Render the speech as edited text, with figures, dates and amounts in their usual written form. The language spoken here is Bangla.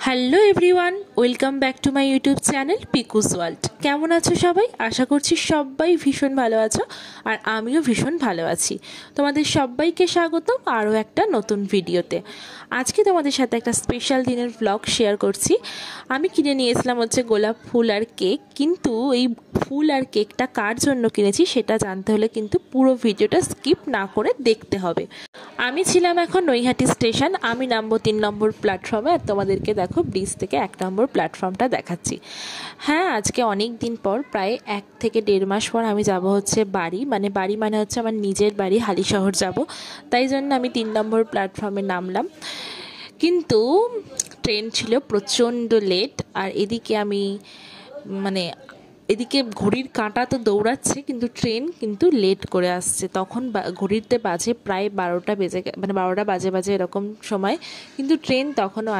Hello everyone, welcome back to my YouTube channel পিকুস world. কেমন আছো সবাই? আশা করছি সবাই ভীষণ ভালো আছো, আর আমিও ভীষণ ভালো আছি। তোমাদের সবাইকে স্বাগতম আরও একটা নতুন ভিডিওতে। আজকে তোমাদের সাথে একটা স্পেশাল দিনের ব্লগ শেয়ার করছি। আমি কিনে নিয়েছিলাম গোলাপ ফুল আর কেক, কিন্তু এই ফুল আর কেকটা কার জন্য কিনেছি সেটা জানতে হলে কিন্তু পুরো ভিডিওটা স্কিপ না করে দেখতে হবে। আমি ছিলাম এখন নৈহাটি স্টেশন, আমি নামবো 3 নম্বর প্ল্যাটফর্মে, আর তোমাদেরকে দেখো ব্রিজ থেকে 1 নম্বর প্ল্যাটফর্মটা দেখাচ্ছি। হ্যাঁ, আজকে অনেক দিন পর, প্রায় 1 থেকে 1.5 মাস পর আমি যাব বাড়ি মানে হচ্ছে আমার নিজের বাড়ি, হালিশহর যাব। তাই জন্য আমি 3 নম্বর প্ল্যাটফর্মে নামলাম, কিন্তু ট্রেন ছিল প্রচণ্ড লেট। আর এদিকে আমি এদিকে ঘড়ির কাঁটা তো দৌড়াচ্ছে, কিন্তু ট্রেন কিন্তু লেট করে আসছে। তখন ঘড়িতে বাজে প্রায় 12টা বেজে, 12টা বাজে এরকম সময়, কিন্তু ট্রেন তখনও